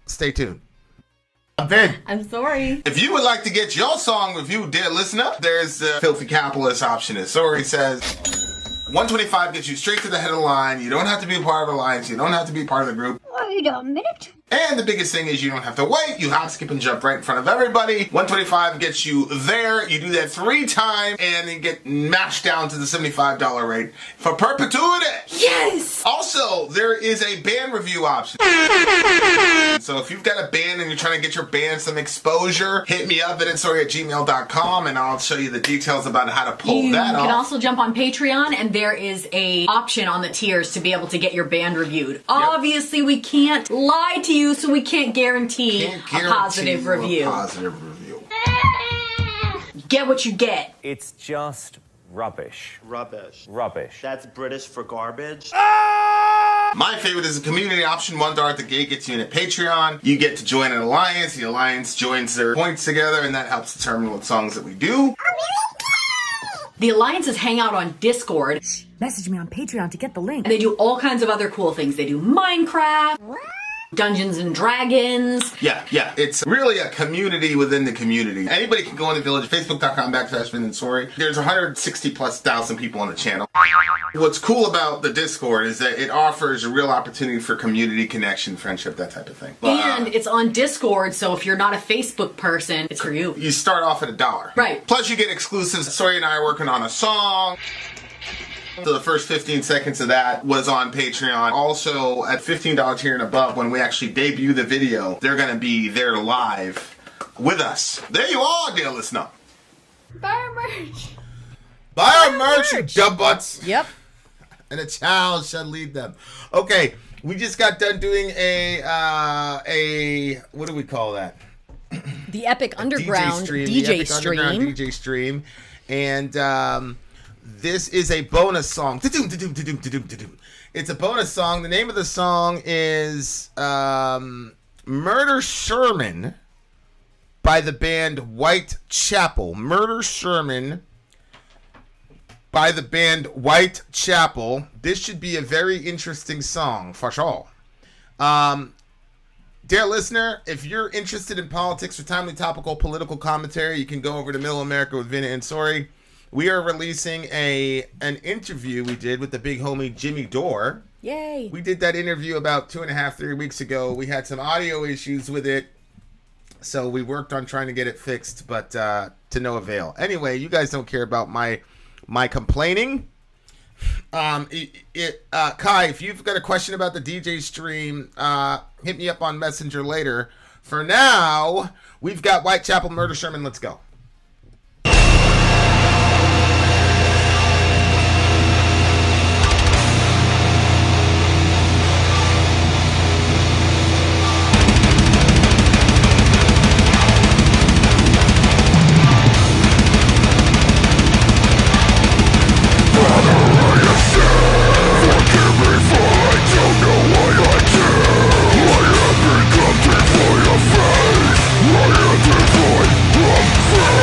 Stay tuned. I'm Vin. I'm sorry. If you would like to get your song reviewed, dear listener, there's the Filthy Capitalist option. As Sori says, $125 gets you straight to the head of the line. You don't have to be a part of the alliance. You don't have to be part of the group. Wait a minute. And the biggest thing is you don't have to wait. You hop, skip, and jump right in front of everybody. $125 gets you there. You do that 3 times, and you get mashed down to the $75 rate for perpetuity. Yes! Also, there is a band review option. So if you've got a band and you're trying to get your band some exposure, hit me up at vinsori@gmail.com, and I'll show you the details about how to pull that off. You can also jump on Patreon, and there is a option on the tiers to be able to get your band reviewed. Yep. Obviously, we can't lie to you, so we can't guarantee a positive review. Get what you get. It's just rubbish. Rubbish. Rubbish. That's British for garbage. My favorite is the community option. $1 at the gate gets you in at Patreon. You get to join an alliance. The alliance joins their points together, and that helps determine what songs that we do. The alliances hang out on Discord. Message me on Patreon to get the link. And they do all kinds of other cool things. They do Minecraft, Dungeons and Dragons. Yeah. It's really a community within the community. Anybody can go on the village, facebook.com/Vin and Sori. There's 160,000+ people on the channel. What's cool about the Discord is that it offers a real opportunity for community connection, friendship, that type of thing. And it's on Discord, so if you're not a Facebook person, it's for you. You start off at $1. Right. Plus you get exclusives. Sori and I are working on a song. So the first 15 seconds of that was on Patreon. Also, at $15 tier and above, when we actually debut the video, they're going to be there live with us. There you are, dear listener. Buy our merch. Buy our merch, you dumb butts. Yep. And a child shall lead them. Okay, we just got done doing a what do we call that? The Epic Underground DJ stream. And this is a bonus song. It's a bonus song. The name of the song is Murder Sherman by the band Whitechapel. Murder Sherman by the band Whitechapel. This should be a very interesting song, for sure. Dear listener, if you're interested in politics or timely topical political commentary, you can go over to Middle America with Vin and Sori. We are releasing an interview we did with the big homie Jimmy Dore. Yay. We did that interview about 2.5-3 weeks ago. We had some audio issues with it, so we worked on trying to get it fixed, but to no avail. Anyway, you guys don't care about my complaining. Kai, if you've got a question about the DJ stream, hit me up on Messenger later. For now, we've got Whitechapel, Murder Sherman. Let's go. I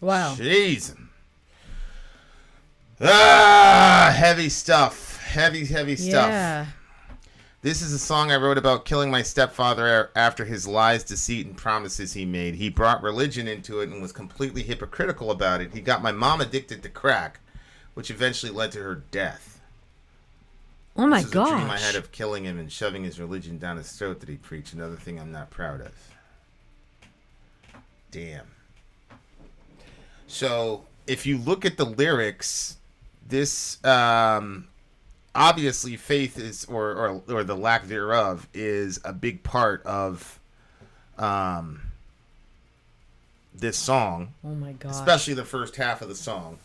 Wow. Jeez. Heavy stuff. Heavy stuff. Yeah. This is a song I wrote about killing my stepfather after his lies, deceit, and promises he made. He brought religion into it and was completely hypocritical about it. He got my mom addicted to crack, which eventually led to her death. Oh my gosh. This is a dream I gosh. had of killing him and shoving his religion down his throat that he preached. Another thing I'm not proud of. Damn. So, if you look at the lyrics, this obviously faith is, or the lack thereof, is a big part of this song. Oh my god. Especially the first half of the song,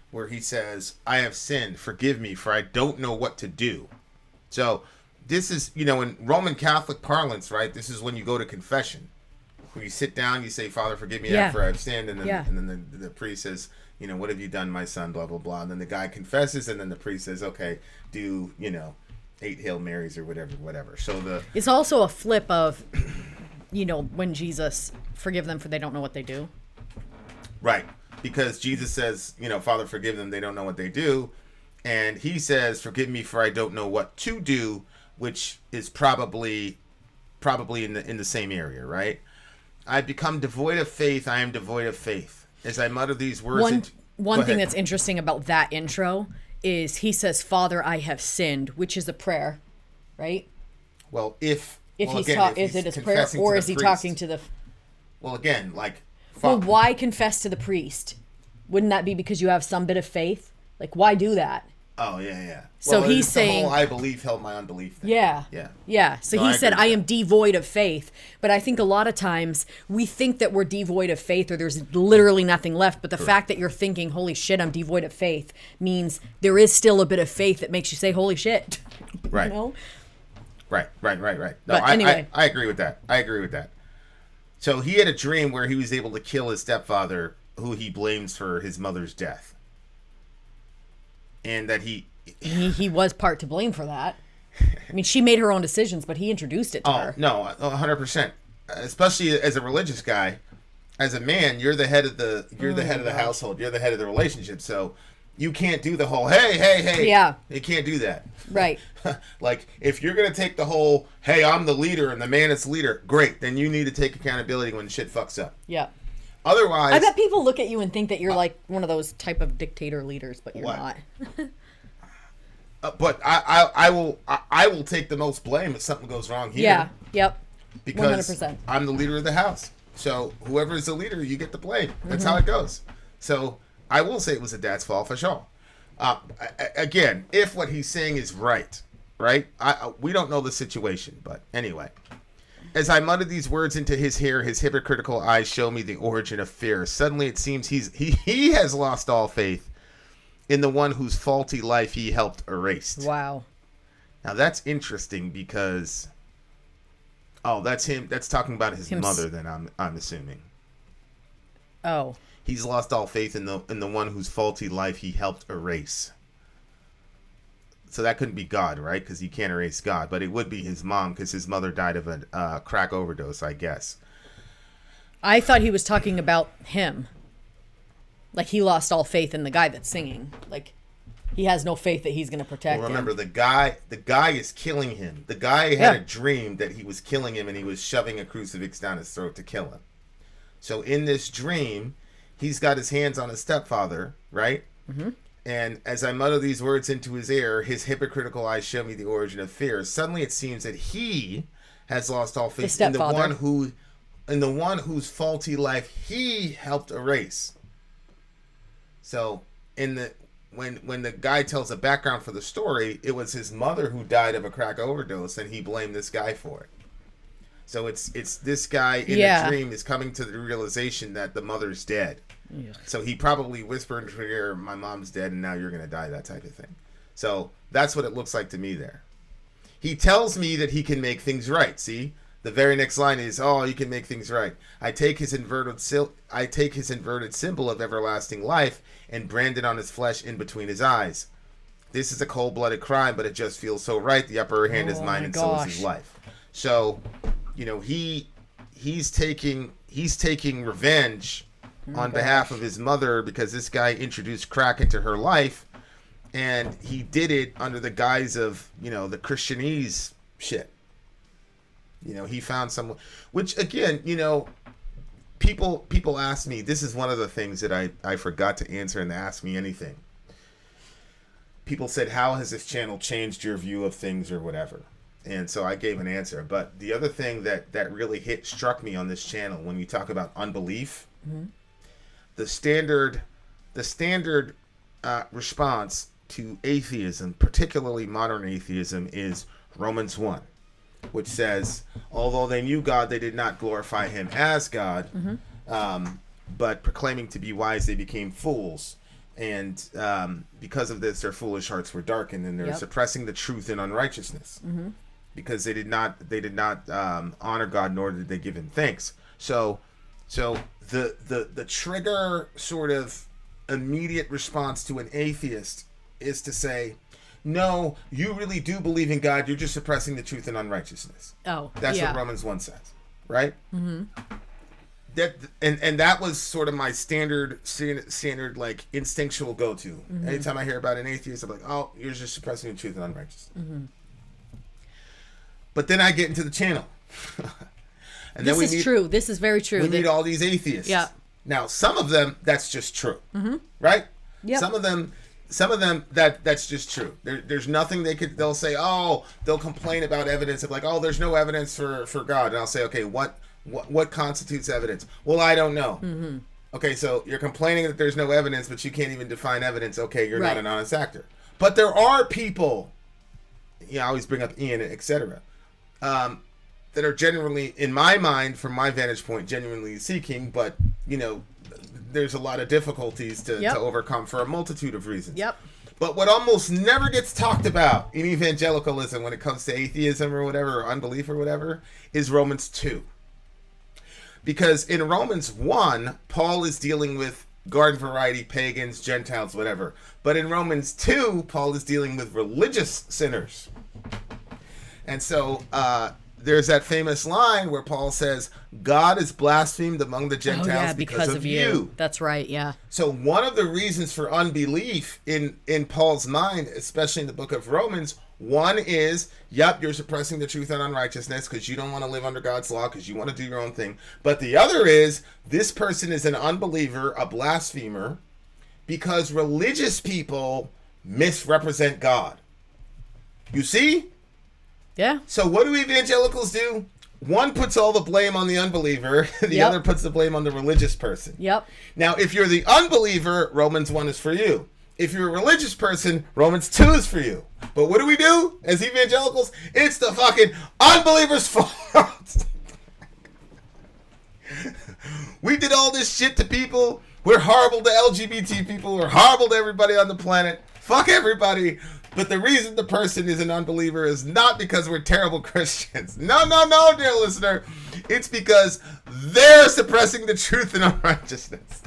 where he says, "I have sinned, forgive me, for I don't know what to do." So, this is, in Roman Catholic parlance, right? This is when you go to confession. Where you sit down, you say, "Father, forgive me after I've sinned," and then the priest says, "What have you done, my son?" Blah blah blah. And then the guy confesses, and then the priest says, "Okay, do 8 Hail Marys or whatever." So it's also a flip of, when Jesus, forgive them for they don't know what they do. Right, because Jesus says, "Father, forgive them, they don't know what they do," and he says, "Forgive me, for I don't know what to do," which is probably in the same area, right? "I become devoid of faith. I am devoid of faith. As I mutter these words." One thing that's interesting about that intro is he says, "Father, I have sinned," which is a prayer, right? Well, if it is prayer, or is he talking to the? Well, again, well, why confess to the priest? Wouldn't that be because you have some bit of faith? Like, why do that? Oh yeah. So well, he's saying, the whole "I believe" held my unbelief thing. Yeah. So he said, "I am devoid of faith." But I think a lot of times we think that we're devoid of faith, or there's literally nothing left. But the fact that you're thinking, "Holy shit, I'm devoid of faith," means there is still a bit of faith that makes you say, "Holy shit." Right. Right. No, But anyway, I agree with that. So he had a dream where he was able to kill his stepfather, who he blames for his mother's death. And that he was part to blame for that. I mean, she made her own decisions, but he introduced it to her. No, 100%. Especially as a religious guy, as a man, you're the head of the household. You're the head of the relationship. So you can't do the whole hey. Yeah. You can't do that. Right. Like, if you're gonna take the whole "hey, I'm the leader and the man is the leader," great. Then you need to take accountability when shit fucks up. Yeah. Otherwise, I bet people look at you and think that you're like one of those type of dictator leaders, but you're not. But I will take the most blame if something goes wrong here. Yeah. Yep. Because 100%. I'm the leader of the house. So whoever is the leader, you get the blame. That's how it goes. So I will say it was a dad's fault for sure. Again, if what he's saying is right? We don't know the situation, but anyway. As I muttered these words into his ear, his hypocritical eyes show me the origin of fear. Suddenly it seems he has lost all faith in the one whose faulty life he helped erase. Wow. Now that's interesting because, that's him. That's talking about his mother. Then I'm assuming. Oh. He's lost all faith in the one whose faulty life he helped erase. So that couldn't be God, right? Because he can't erase God. But it would be his mom, because his mother died of a crack overdose, I guess. I thought he was talking about him. Like, he lost all faith in the guy that's singing. Like, he has no faith that he's going to protect him. Remember, the guy is killing him. The guy had a dream that he was killing him, and he was shoving a crucifix down his throat to kill him. So in this dream, he's got his hands on his stepfather, right? Mm-hmm. And as I mutter these words into his ear, his hypocritical eyes show me the origin of fear. Suddenly it seems that he has lost all faith in the one whose faulty life he helped erase. So when the guy tells the background for the story, it was his mother who died of a crack overdose, and he blamed this guy for it. So it's this guy in a dream is coming to the realization that the mother's dead. Yeah. So he probably whispered into her ear, "My mom's dead, and now you're gonna die," that type of thing. So that's what it looks like to me there. He tells me that he can make things right. See, the very next line is, "Oh, you can make things right. I take his inverted symbol of everlasting life and brand it on his flesh in between his eyes. This is a cold-blooded crime, but it just feels so right. The upper hand is mine, and so is his life." So, he's taking revenge on behalf of his mother because this guy introduced crack into her life, and he did it under the guise of the Christianese shit. He found someone, which again, people ask me, this is one of the things that I forgot to answer and Ask Me Anything. People said, how has this channel changed your view of things or whatever? And so I gave an answer. But the other thing that really struck me on this channel, when you talk about unbelief, mm-hmm. the standard response to atheism, particularly modern atheism, is Romans 1. Which says, although they knew God, they did not glorify him as God, mm-hmm. But proclaiming to be wise, they became fools. And because of this, their foolish hearts were darkened, and they're suppressing the truth in unrighteousness, mm-hmm. because they did not honor God, nor did they give him thanks. So the trigger sort of immediate response to an atheist is to say, no, you really do believe in God. You're just suppressing the truth in unrighteousness. Oh, that's what Romans 1 says, right? Mm-hmm. That was sort of my standard like instinctual go-to. Mm-hmm. Anytime I hear about an atheist, I'm like, oh, you're just suppressing the truth in unrighteousness. Mm-hmm. But then I get into the channel, and this is true. This is very true. We meet all these atheists. Yeah. Now, some of them, that's just true, mm-hmm. right? Yeah. Some of them that's just true. There's nothing they'll say, they'll complain about evidence of like, there's no evidence for God. And I'll say, okay, what constitutes evidence? Well, I don't know. Mm-hmm. Okay, so you're complaining that there's no evidence, but you can't even define evidence. Okay, you're not an honest actor. But there are people, I always bring up Ian, etc., that are genuinely, in my mind, from my vantage point, genuinely seeking, but, there's a lot of difficulties to overcome for a multitude of reasons. Yep. But what almost never gets talked about in evangelicalism when it comes to atheism or whatever, or unbelief or whatever, is Romans 2. Because in Romans 1, Paul is dealing with garden variety, pagans, Gentiles, whatever. But in Romans 2, Paul is dealing with religious sinners. And so there's that famous line where Paul says, God is blasphemed among the Gentiles because of you. That's right, yeah. So one of the reasons for unbelief in Paul's mind, especially in the book of Romans, one is, you're suppressing the truth and unrighteousness because you don't want to live under God's law because you want to do your own thing. But the other is, this person is an unbeliever, a blasphemer, because religious people misrepresent God. You see? Yeah. So what do evangelicals do? One puts all the blame on the unbeliever. The other puts the blame on the religious person. Yep. Now, if you're the unbeliever, Romans 1 is for you. If you're a religious person, Romans 2 is for you. But what do we do as evangelicals? It's the fucking unbelievers' fault. We did all this shit to people. We're horrible to LGBT people. We're horrible to everybody on the planet. Fuck everybody. But the reason the person is an unbeliever is not because we're terrible Christians. No, dear listener. It's because they're suppressing the truth and unrighteousness.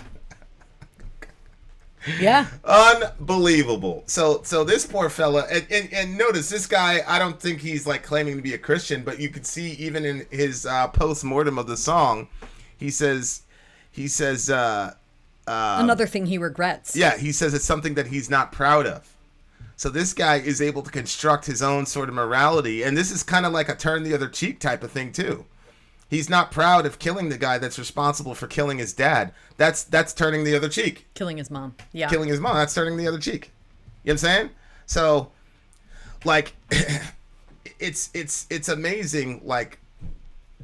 Yeah. Unbelievable. So this poor fella, and notice this guy, I don't think he's like claiming to be a Christian, but you could see even in his post-mortem of the song, he says another thing he regrets. Yeah, he says it's something that he's not proud of. So this guy is able to construct his own sort of morality, and this is kind of like a turn the other cheek type of thing too. He's not proud of killing the guy that's responsible for killing his dad. That's turning the other cheek. Killing his mom. Yeah. Killing his mom. That's turning the other cheek. You know what I'm saying? So, like, it's amazing. Like,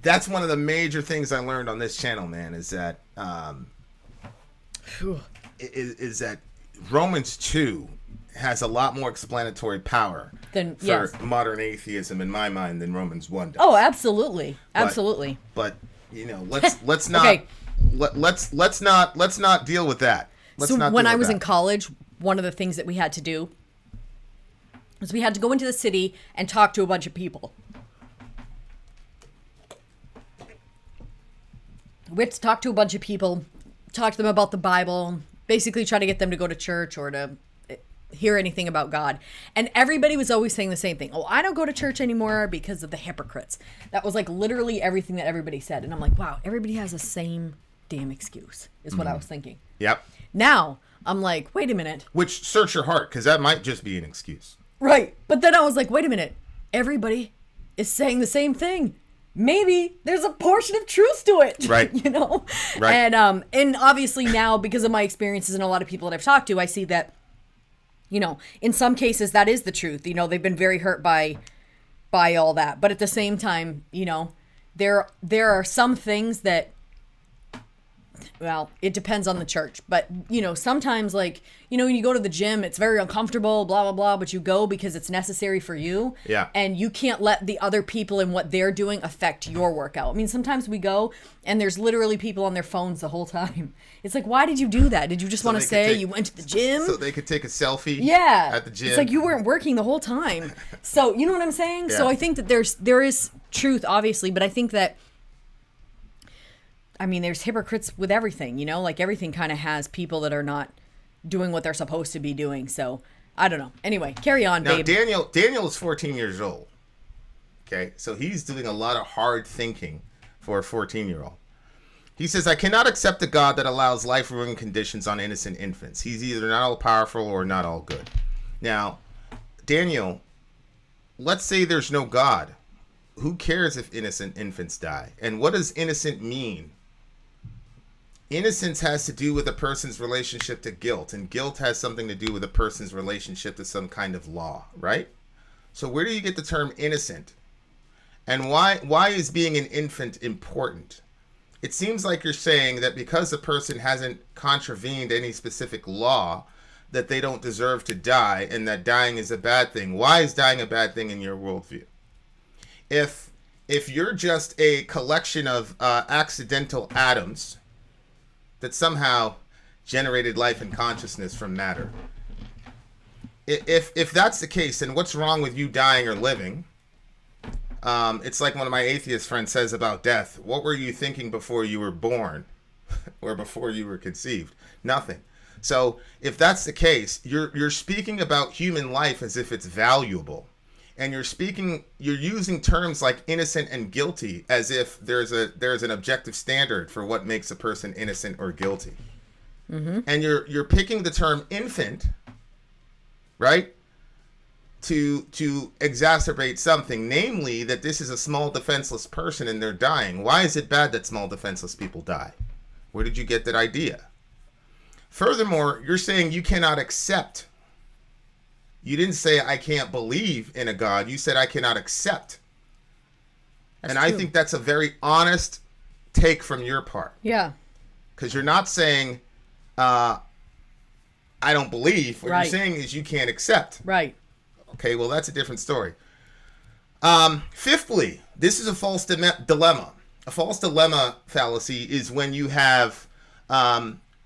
that's one of the major things I learned on this channel, man, is that is that Romans 2 has a lot more explanatory power for modern atheism in my mind than Romans 1 does. Oh, absolutely. Absolutely. But you know, let's not okay. let's not deal with that. When I was in college, one of the things that we had to do was we had to go into the city and talk to a bunch of people. We had to talk to a bunch of people, talk to them about the Bible, basically try to get them to go to church or to hear anything about God. And everybody was always saying the same thing. Oh, I don't go to church anymore because of the hypocrites. That was like literally everything that everybody said. And I'm like, wow, everybody has the same damn excuse, is what I was thinking. Yep. Now, I'm like, wait a minute. Which, search your heart, because that might just be an excuse. Right. But then I was like, wait a minute. Everybody is saying the same thing. Maybe there's a portion of truth to it. Right. You know? Right. And obviously now, because of my experiences and a lot of people that I've talked to, I see that, you know, in some cases that is the truth. You know, they've been very hurt by all that. But at the same time, you know, there are some things that, well, it depends on the church. But, you know, sometimes, like, you know, when you go to the gym, it's very uncomfortable, blah, blah, blah, but you go because it's necessary for you. Yeah. And you can't let the other people and what they're doing affect your workout. I mean, sometimes we go and there's literally people on their phones the whole time. It's like, why did you do that? Did you just want to say you went to the gym? So they could take a selfie at the gym. It's like you weren't working the whole time. So, you know what I'm saying? Yeah. So I think that there is truth, obviously, but I think that, I mean, there's hypocrites with everything, you know? Like, everything kind of has people that are not doing what they're supposed to be doing. So, I don't know. Anyway, carry on, now, babe. Daniel is 14 years old. Okay? So, he's doing a lot of hard thinking for a 14-year-old. He says, I cannot accept a God that allows life-ruining conditions on innocent infants. He's either not all-powerful or not all good. Now, Daniel, let's say there's no God. Who cares if innocent infants die? And what does innocent mean? Innocence has to do with a person's relationship to guilt, and guilt has something to do with a person's relationship to some kind of law, right? So where do you get the term innocent? And why is being an infant important? It seems like you're saying that because the person hasn't contravened any specific law, that they don't deserve to die, and that dying is a bad thing. Why is dying a bad thing in your worldview? If you're just a collection of accidental atoms that somehow generated life and consciousness from matter, if that's the case, then what's wrong with you dying or living? It's like one of my atheist friends says about death. What were you thinking before you were born or before you were conceived? Nothing. So if that's the case, you're speaking about human life as if it's valuable. And you're using terms like innocent and guilty as if there's an objective standard for what makes a person innocent or guilty. Mm-hmm. And you're picking the term infant, right, to exacerbate something, namely that this is a small defenseless person and they're dying. Why is it bad that small defenseless people die? Where did you get that idea? Furthermore, you're saying you cannot accept. You didn't say I can't believe in a God. You said I cannot accept. That's and true. I think that's a very honest take from your part. Yeah. Because you're not saying I don't believe. What right. you're saying is you can't accept. Right. Okay, well, that's a different story. Fifthly, this is a false dilemma. A false dilemma fallacy is when you have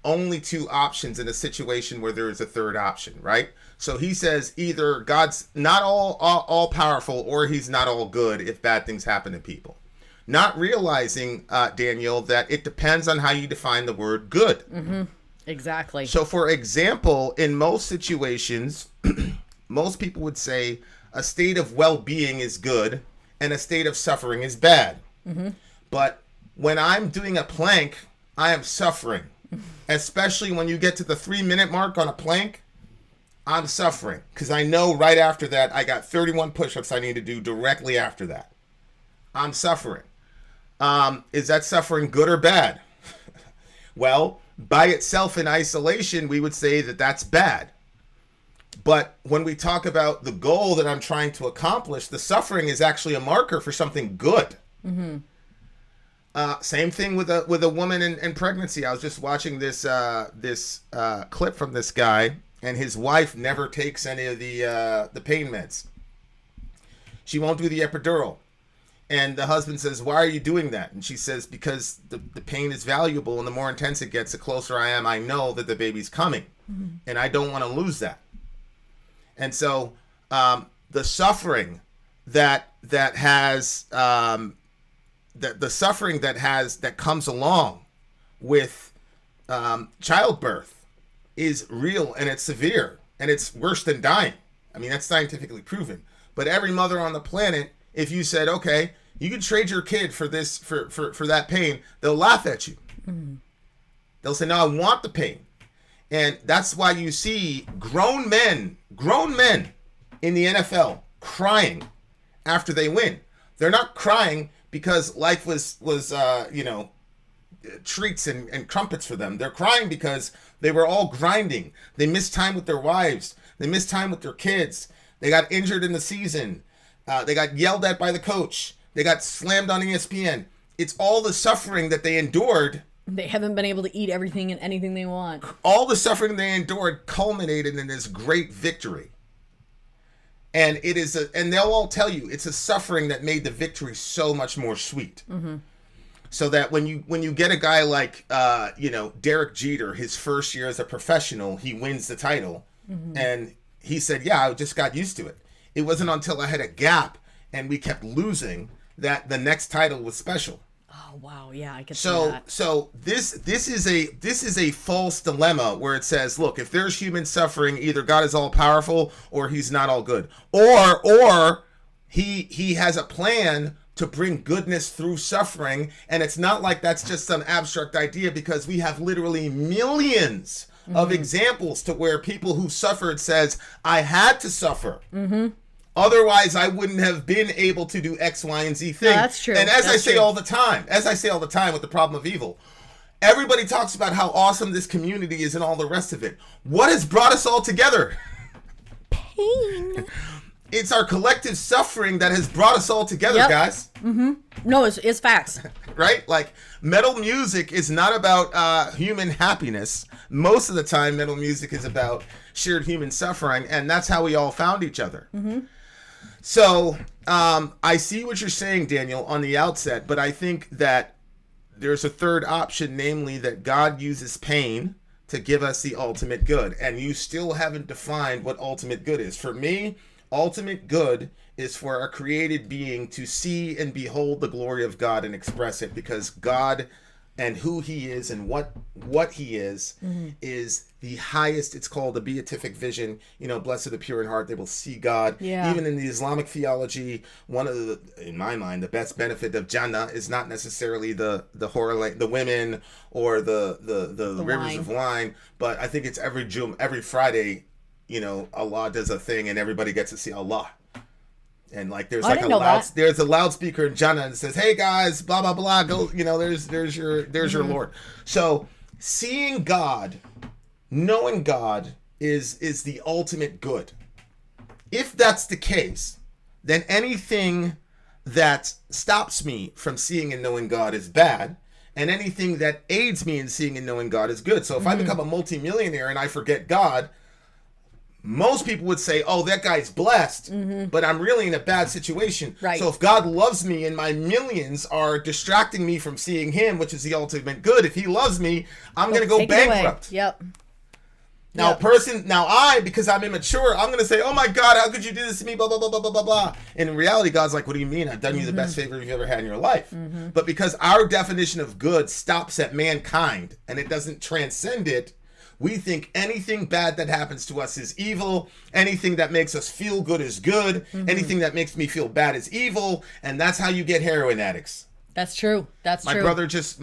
only two options in a situation where there is a third option, right? So he says either God's not all powerful or he's not all good if bad things happen to people. Not realizing, Daniel, that it depends on how you define the word good. Mm-hmm. Exactly. So, for example, in most situations, most people would say a state of well-being is good and a state of suffering is bad. Mm-hmm. But when I'm doing a plank, I am suffering. Especially when you get to the 3-minute mark on a plank, I'm suffering. Because I know right after that, I got 31 push-ups I need to do directly after that. I'm suffering. Is that suffering good or bad? Well, by itself in isolation, we would say that that's bad. But when we talk about the goal that I'm trying to accomplish, the suffering is actually a marker for something good. Mm-hmm. Same thing with a woman in pregnancy. I was just watching this clip from this guy, and his wife never takes any of the pain meds. She won't do the epidural. And the husband says, "Why are you doing that?" And she says, "Because the pain is valuable, and the more intense it gets, the closer I am, I know that the baby's coming. Mm-hmm. And I don't want to lose that." And so the suffering that comes along with childbirth is real, and it's severe, and it's worse than dying. I mean, that's scientifically proven. But every mother on the planet, if you said, "Okay, you can trade your kid for this for that pain," they'll laugh at you. Mm-hmm. They'll say, "No, I want the pain." And that's why you see grown men in the NFL crying after they win. They're not crying because life was treats and crumpets for them. They're crying because they were all grinding. They missed time with their wives. They missed time with their kids. They got injured in the season. They got yelled at by the coach. They got slammed on ESPN. It's all the suffering that they endured. They haven't been able to eat everything and anything they want. All the suffering they endured culminated in this great victory. And and they'll all tell you it's a suffering that made the victory so much more sweet. Mm-hmm. So that when you get a guy like Derek Jeter, his first year as a professional, he wins the title, mm-hmm. and he said, "Yeah, I just got used to it. It wasn't until I had a gap and we kept losing that the next title was special." Oh wow, yeah, I can see that. So this is a false dilemma where it says, look, if there's human suffering, either God is all powerful or he's not all good. Or he has a plan to bring goodness through suffering, and it's not like that's just some abstract idea, because we have literally millions mm-hmm. of examples to where people who suffered says, "I had to suffer. Mm-hmm. Otherwise, I wouldn't have been able to do X, Y, and Z thing." No, that's true. And as that's I say true. all the time with the problem of evil, everybody talks about how awesome this community is and all the rest of it. What has brought us all together? Pain. It's our collective suffering that has brought us all together, yep. guys. Mm-hmm. No, it's facts. Right? Like, metal music is not about human happiness. Most of the time, metal music is about shared human suffering, and that's how we all found each other. Mm-hmm. So, I see what you're saying, Daniel, on the outset, but I think that there's a third option, namely that God uses pain to give us the ultimate good, and you still haven't defined what ultimate good is. For me, ultimate good is for our created being to see and behold the glory of God and express it, because God and who he is and what he is mm-hmm. is the highest. It's called the beatific vision. Blessed are the pure in heart, they will see God. Yeah. Even in the Islamic theology, one of the, in my mind, the best benefit of Jannah is not necessarily the women or the rivers wine. Of wine, but I think it's every Friday, Allah does a thing and everybody gets to see Allah. And like there's a loudspeaker in Jannah and it says, "Hey guys, blah blah blah, go, there's your mm-hmm. Lord." So seeing God, knowing God is the ultimate good. If that's the case, then anything that stops me from seeing and knowing God is bad, and anything that aids me in seeing and knowing God is good. So if mm-hmm. I become a multimillionaire and I forget God, most people would say, "Oh, that guy's blessed," mm-hmm. but I'm really in a bad situation. Right. So if God loves me and my millions are distracting me from seeing him, which is the ultimate good, if he loves me, I'm going to go bankrupt. Yep. Now, because I'm immature, I'm going to say, "Oh my God, how could you do this to me, blah, blah, blah, blah, blah, blah, blah." And in reality, God's like, "What do you mean? I've done you the best favor you've ever had in your life." Mm-hmm. But because our definition of good stops at mankind and it doesn't transcend it, we think anything bad that happens to us is evil. Anything that makes us feel good is good. Mm-hmm. Anything that makes me feel bad is evil. And that's how you get heroin addicts. That's true. My brother just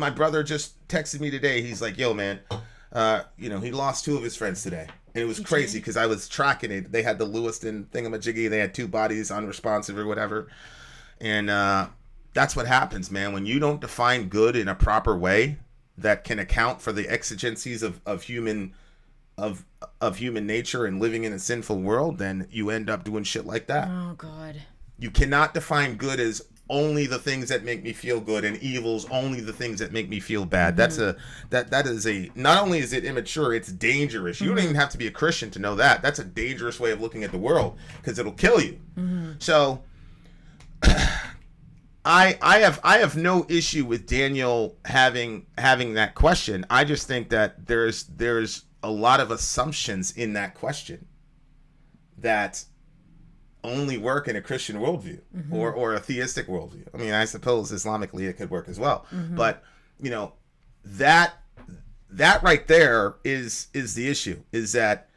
texted me today. He's like, "Yo, man, he lost 2 of his friends today." And it was crazy because I was tracking it. They had the Lewiston thingamajiggy. They had 2 bodies unresponsive or whatever. And that's what happens, man. When you don't define good in a proper way that can account for the exigencies of human nature and living in a sinful world, then you end up doing shit like that. Oh God. You cannot define good as only the things that make me feel good and evil's only the things that make me feel bad. That is not only is it immature, it's dangerous. You don't even have to be a Christian to know that. That's a dangerous way of looking at the world because it'll kill you. So I have no issue with Daniel having that question. I just think that there's a lot of assumptions in that question that only work in a Christian worldview or a theistic worldview. I mean, I suppose Islamically it could work as well. But, you know, that right there is the issue, is that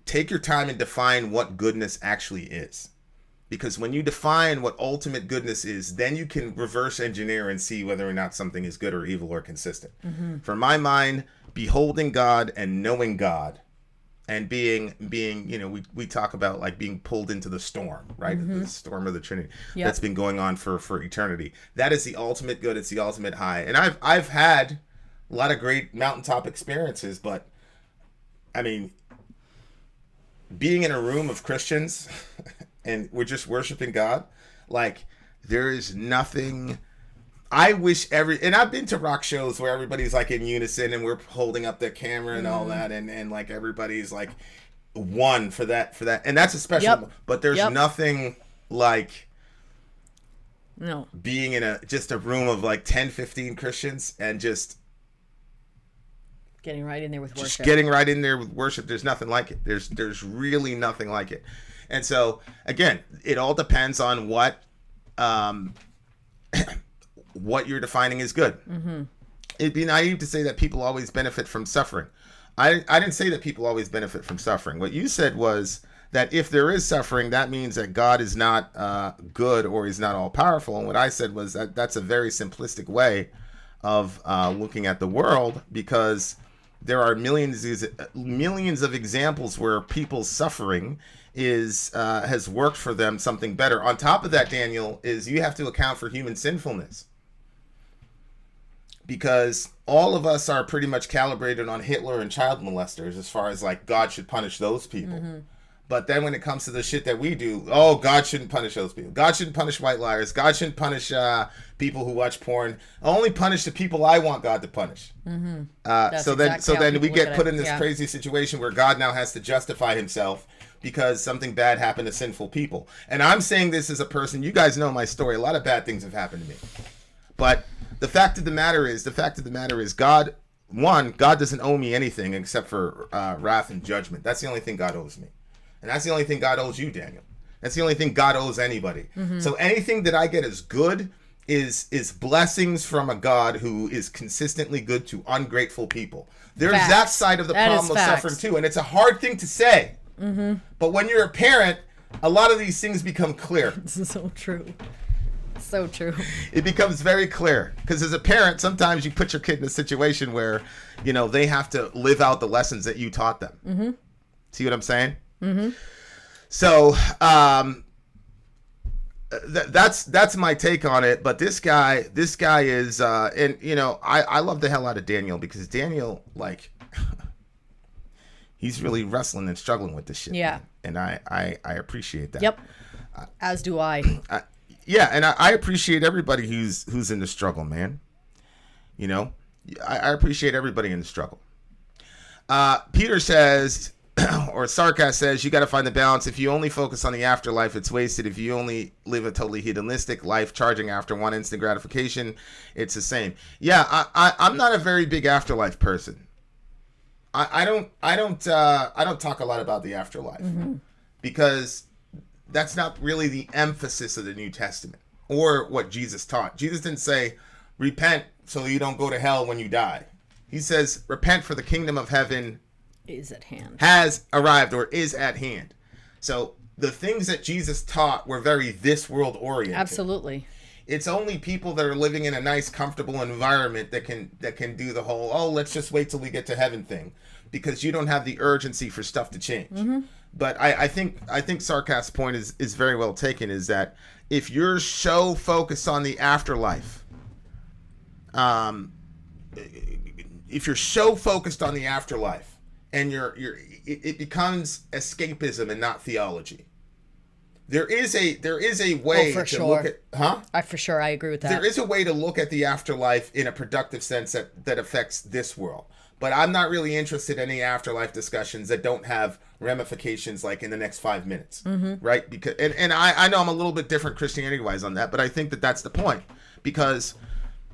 take your time and define what goodness actually is. Because when you define what ultimate goodness is, then you can reverse engineer and see whether or not something is good or evil or consistent. For my mind, beholding God and knowing God and being, you know, we talk about like being pulled into the storm, right? The storm of the Trinity that's been going on for eternity. That is the ultimate good. It's the ultimate high. And I've had a lot of great mountaintop experiences, but I mean, being in a room of Christians and we're just worshiping God, like there is nothing. I wish and I've been to rock shows where everybody's like in unison and we're holding up their camera and all that, and like everybody's like one for that, and that's a special. But there's nothing like being in just a room of like 10, 15 Christians and just getting right in there with worship. Just getting right in there with worship. There's nothing like it. There's really nothing like it. And so again, it all depends on what you're defining as good. It'd be naive to say that people always benefit from suffering. I didn't say that people always benefit from suffering. What you said was that if there is suffering, that means that God is not good or he's not all powerful. And what I said was that that's a very simplistic way of looking at the world, because there are millions of examples where people's suffering has worked for them something better. On top of that, Daniel, is you have to account for human sinfulness, because all of us are pretty much calibrated on Hitler and child molesters as far as like God should punish those people. But then when it comes to the shit that we do, God shouldn't punish those people. God shouldn't punish white liars. God shouldn't punish people who watch porn. I'll only punish the people I want God to punish. So then we get put in this crazy situation where God now has to justify himself because something bad happened to sinful people. And I'm saying this as a person, you guys know my story. A lot of bad things have happened to me. But the fact of the matter is God doesn't owe me anything except for wrath and judgment. That's the only thing God owes me. And that's the only thing God owes you, Daniel. That's the only thing God owes anybody. So anything that I get as good is blessings from a God who is consistently good to ungrateful people. There's that side of the problem of suffering too. And it's a hard thing to say. But when you're a parent, a lot of these things become clear. This is so true. So true. It becomes very clear, because as a parent, sometimes you put your kid in a situation where, you know, they have to live out the lessons that you taught them. See what I'm saying? So that's my take on it. But this guy is and you know, I love the hell out of Daniel, because Daniel, like, he's really wrestling and struggling with this shit. Yeah. And I appreciate that. Yep. As do I. Yeah, and I appreciate everybody who's in the struggle, man. You know, I appreciate everybody in the struggle. Peter says, or Sarkast says, you got to find the balance. If you only focus on the afterlife, it's wasted. If you only live a totally hedonistic life, charging after one instant gratification, it's the same. Yeah, I'm not a very big afterlife person. I don't talk a lot about the afterlife because that's not really the emphasis of the New Testament or what Jesus taught. Jesus didn't say, repent so you don't go to hell when you die. He says, repent, for the kingdom of heaven is at hand, has arrived, or is at hand. So the things that Jesus taught were very this world oriented. Absolutely. It's only people that are living in a nice, comfortable environment that can do the whole, let's just wait till we get to heaven thing, because you don't have the urgency for stuff to change. But I think Sarkast's point is very well taken, is that if you're so focused on the afterlife, if you're so focused on the afterlife, and it becomes escapism and not theology. There is a way to look at For sure, I agree with that. There is a way to look at the afterlife in a productive sense that affects this world. But I'm not really interested in any afterlife discussions that don't have ramifications like in the next 5 minutes, right? Because and I know I'm a little bit different Christianity-wise on that, but I think that that's the point, because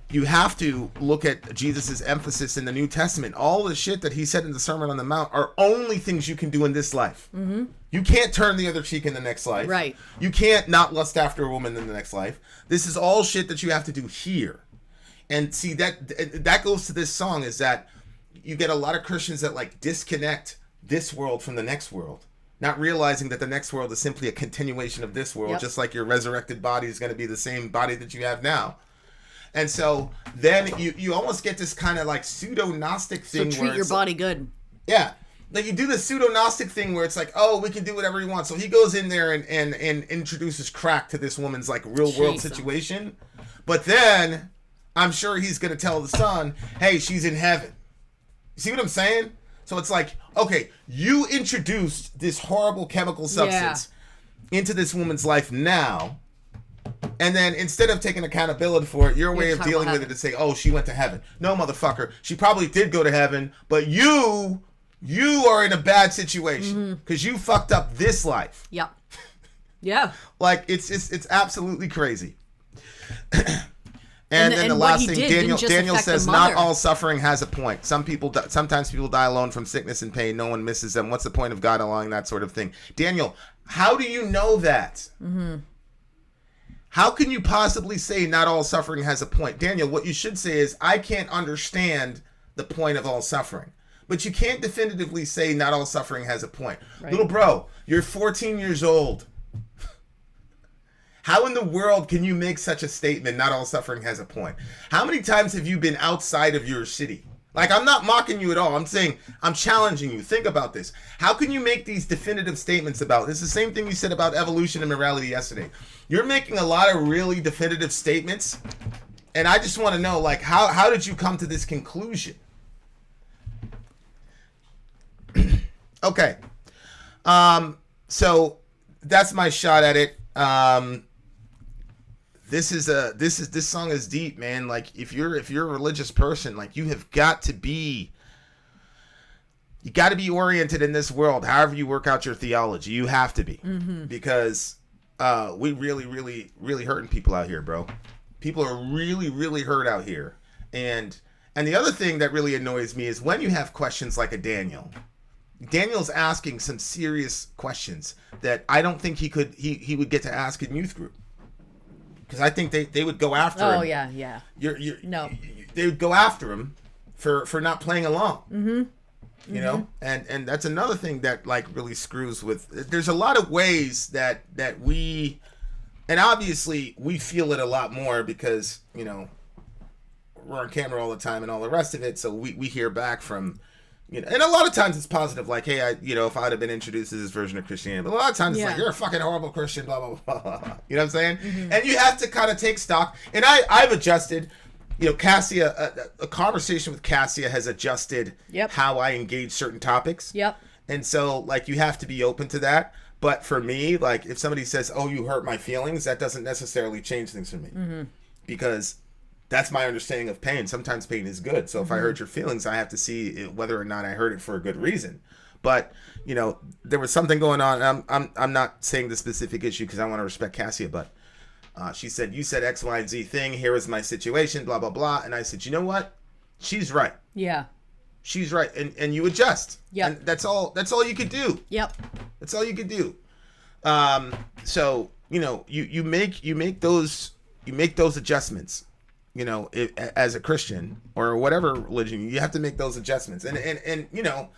you have to look at Jesus's emphasis in the New Testament. All the shit that he said in the Sermon on the Mount are only things you can do in this life. You can't turn the other cheek in the next life. Right. You can't not lust after a woman in the next life. This is all shit that you have to do here. And see, that goes to this song, is that you get a lot of Christians that like disconnect this world from the next world, not realizing that the next world is simply a continuation of this world, just like your resurrected body is going to be the same body that you have now. And so then you almost get this kind of like pseudo-Gnostic thing. So treat your body good. Yeah. Like you do the pseudo-Gnostic thing where it's like, oh, we can do whatever we want. So he goes in there and introduces crack to this woman's like real world situation. But then I'm sure he's going to tell the son, hey, she's in heaven. You see what I'm saying? So it's like, okay, you introduced this horrible chemical substance into this woman's life now. And then instead of taking accountability for it, your way of dealing with it is say, oh, she went to heaven. No, motherfucker. She probably did go to heaven, but you are in a bad situation because you fucked up this life. Yep. Yeah. Like, it's absolutely crazy. And then the last thing, Daniel says, not all suffering has a point. Sometimes people die alone from sickness and pain. No one misses them. What's the point of God allowing that sort of thing? Daniel, how do you know that? How can you possibly say not all suffering has a point? Daniel, what you should say is, I can't understand the point of all suffering. But you can't definitively say not all suffering has a point. Right. Little bro, you're 14 years old. How in the world can you make such a statement, not all suffering has a point? How many times have you been outside of your city? Like, I'm not mocking you at all. I'm saying, I'm challenging you. Think about this. How can you make these definitive statements about this? It's the same thing you said about evolution and morality yesterday. You're making a lot of really definitive statements. And I just want to know, like, how did you come to this conclusion? Okay. So that's my shot at it. This song is deep, man. Like, if you're a religious person, like, you got to be oriented in this world. However you work out your theology, you have to be, because we really hurting people out here, bro. People are really hurt out here. And the other thing that really annoys me is when you have questions like a Daniel's asking some serious questions that I don't think he would get to ask in youth group. Because I think they would go after him. Oh, yeah. They would go after him for not playing along. You know? And that's another thing that, like, really screws with... There's a lot of ways that we... And obviously, we feel it a lot more because, you know, we're on camera all the time and all the rest of it. So we hear back from... You know, and a lot of times it's positive, like, hey, if I'd have been introduced to this version of Christianity. But a lot of times it's like, you're a fucking horrible Christian, blah, blah, blah, blah. You know what I'm saying? And you have to kind of take stock. And I've adjusted, you know, Cassia, a conversation with Cassia has adjusted how I engage certain topics. And so, like, you have to be open to that. But for me, like, if somebody says, oh, you hurt my feelings, that doesn't necessarily change things for me. Because... that's my understanding of pain. Sometimes pain is good. So if I hurt your feelings, I have to see whether or not I hurt it for a good reason. But, you know, there was something going on. I'm not saying the specific issue because I want to respect Cassia, but she said, you said X, Y, and Z thing. Here is my situation, blah, blah, blah. And I said, you know what? She's right. Yeah. She's right. And you adjust. Yeah. And that's all you could do. Yep. That's all you could do. So, you know, you make those adjustments. You know, as a Christian or whatever religion, you have to make those adjustments. And you know,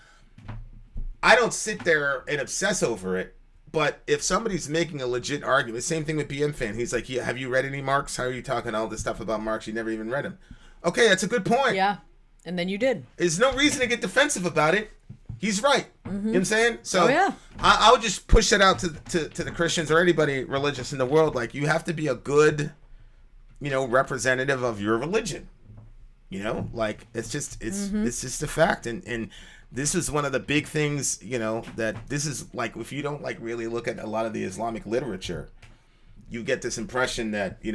I don't sit there and obsess over it. But if somebody's making a legit argument, same thing with BM Fan. He's like, yeah, have you read any Marx? How are you talking all this stuff about Marx? You never even read him. Okay, that's a good point. Yeah, and then you did. There's no reason to get defensive about it. He's right. You know what I'm saying? So yeah. I would just push that out to the Christians or anybody religious in the world. Like, you have to be a good, representative of your religion. Like, it's just a fact. And this is one of the big things, that this is like, if you don't like really look at a lot of the Islamic literature, you get this impression that, we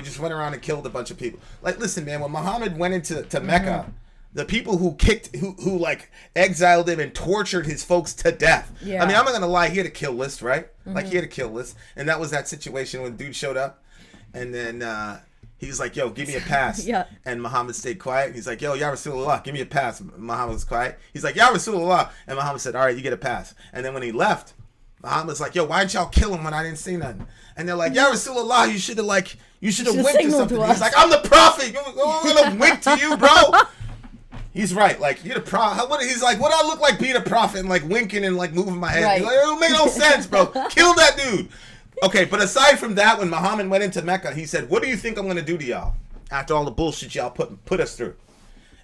just went around and killed a bunch of people. Like, listen, man, when Muhammad went into Mecca, the people who like exiled him and tortured his folks to death. Yeah. I mean, I'm not gonna lie, he had a kill list, right? Like, he had a kill list, and that was that situation when dude showed up, and then he was like, "Yo, give me a pass." Yeah. And Muhammad stayed quiet. He's like, "Yo, Ya Rasulullah, give me a pass." Muhammad was quiet. He's like, "Ya Rasulullah," and Muhammad said, "All right, you get a pass." And then when he left, Muhammad's like, "Yo, why didn't y'all kill him when I didn't see nothing?" And they're like, "Ya Rasulullah, you should have winked or something." He's like, "I'm the prophet. I'm gonna wink to you, bro." He's right. Like, you're the prophet. He's like, what do I look like being a prophet and like winking and like moving my head? Right. Like, it don't make no sense, bro. Kill that dude. Okay, but aside from that, when Muhammad went into Mecca, he said, "What do you think I'm gonna do to y'all after all the bullshit y'all put us through?"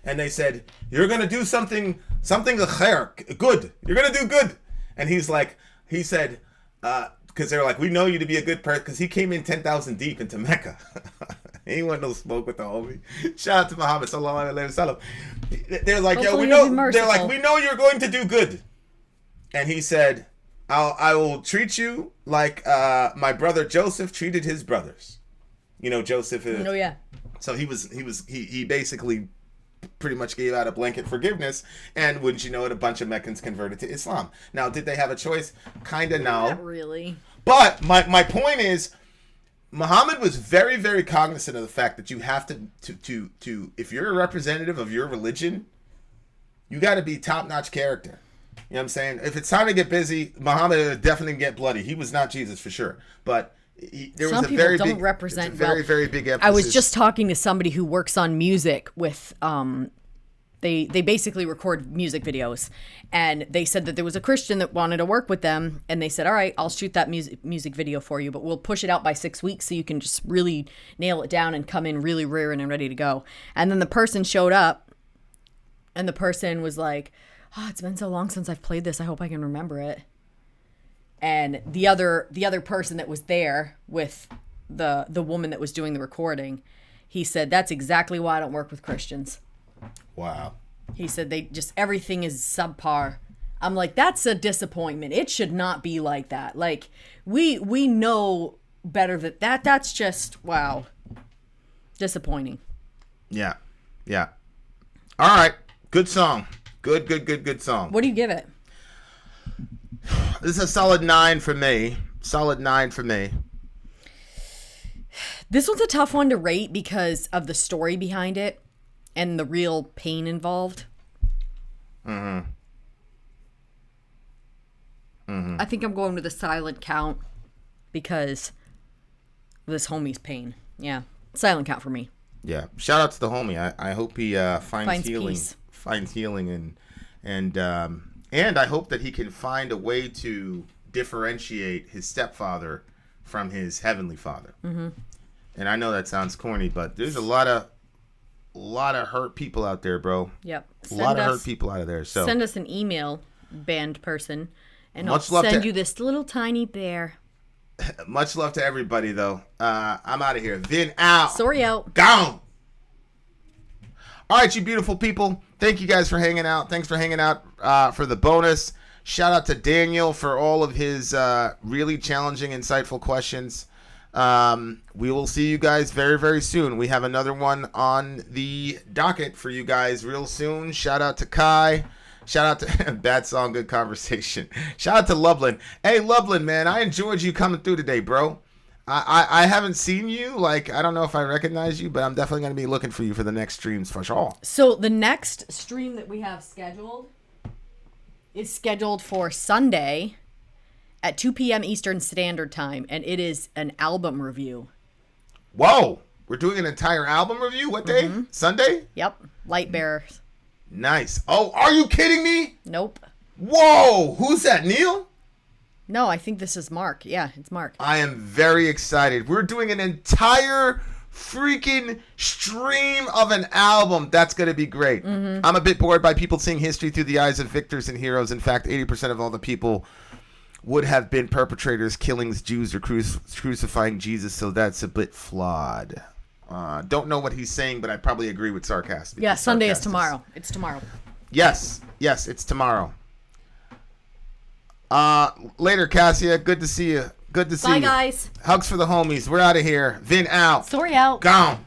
And they said, "You're gonna do something khair, good. You're gonna do good." And he said, because they were like, "We know you to be a good person," because he came in 10,000 deep into Mecca. He ain't want no smoke with the homie. Shout out to Muhammad sallallahu alaihi wasallam. They're like, "Yo, we know." They're like, "We know you're going to do good." And he said, I will treat you like my brother Joseph treated his brothers." Joseph. Oh yeah. So he basically pretty much gave out a blanket forgiveness, and wouldn't you know it, a bunch of Meccans converted to Islam. Now, did they have a choice? Kinda, no. Not really. But my point is, Muhammad was very, very cognizant of the fact that you have to if you're a representative of your religion, you got to be top-notch character. You know what I'm saying? If it's time to get busy, Muhammad would definitely get bloody. He was not Jesus for sure, but there was a very big, very big emphasis. I was just talking to somebody who works on music with they basically record music videos, and they said that there was a Christian that wanted to work with them, and they said, "All right, I'll shoot that music video for you, but we'll push it out by 6 weeks so you can just really nail it down and come in really rearing and ready to go." And then the person showed up, and the person was like, "Oh, it's been so long since I've played this. I hope I can remember it." And the other person that was there with the woman that was doing the recording, he said, "That's exactly why I don't work with Christians." Wow. He said everything is subpar. I'm like, that's a disappointment. It should not be like that. Like, we know better that's just, wow. Disappointing. Yeah. Yeah. All right. Good song. Good song. What do you give it? This is a solid 9 for me. Solid 9 for me. This one's a tough one to rate because of the story behind it and the real pain involved. I think I'm going with a silent count because of this homie's pain. Yeah. Silent count for me. Yeah. Shout out to the homie. I hope he finds healing. Peace. Finds healing and I hope that he can find a way to differentiate his stepfather from his heavenly father. Mm-hmm. And I know that sounds corny, but there's a lot of hurt people out there, bro. Yep. A lot of hurt people out of there. So send us an email, band person, and I'll send you this little tiny bear. Much love to everybody, though. I'm out of here. Vin out. Sori out. Gone. All right, you beautiful people. Thank you guys for hanging out. Thanks for hanging out for the bonus. Shout out to Daniel for all of his really challenging, insightful questions. We will see you guys very, very soon. We have another one on the docket for you guys real soon. Shout out to Kai. Shout out to bad song, good conversation. Shout out to Loveland. Hey, Loveland, man, I enjoyed you coming through today, bro. I haven't seen you. Like, I don't know if I recognize you, but I'm definitely going to be looking for you for the next streams for sure. So the next stream that we have scheduled is scheduled for Sunday at 2 p.m. Eastern Standard Time, and it is an album review. Whoa! We're doing an entire album review? What day? Mm-hmm. Sunday? Yep. Light Bearers. Nice. Oh, are you kidding me? Nope. Whoa! Who's that, Neil? No, I think this is Mark. Yeah, it's Mark. I am very excited. We're doing an entire freaking stream of an album. That's going to be great. I'm a bit bored by people seeing history through the eyes of victors and heroes. In fact, 80% of all the people would have been perpetrators, killings, Jews, or crucifying Jesus, so that's a bit flawed. Don't know what he's saying, but I probably agree with sarcasm. Yeah, Sunday is tomorrow. It's tomorrow. Yes, it's tomorrow. Later, Cassia. Good to see you. Good to see you. Bye, guys. Hugs for the homies. We're out of here. Vin out. Sori out. Gone.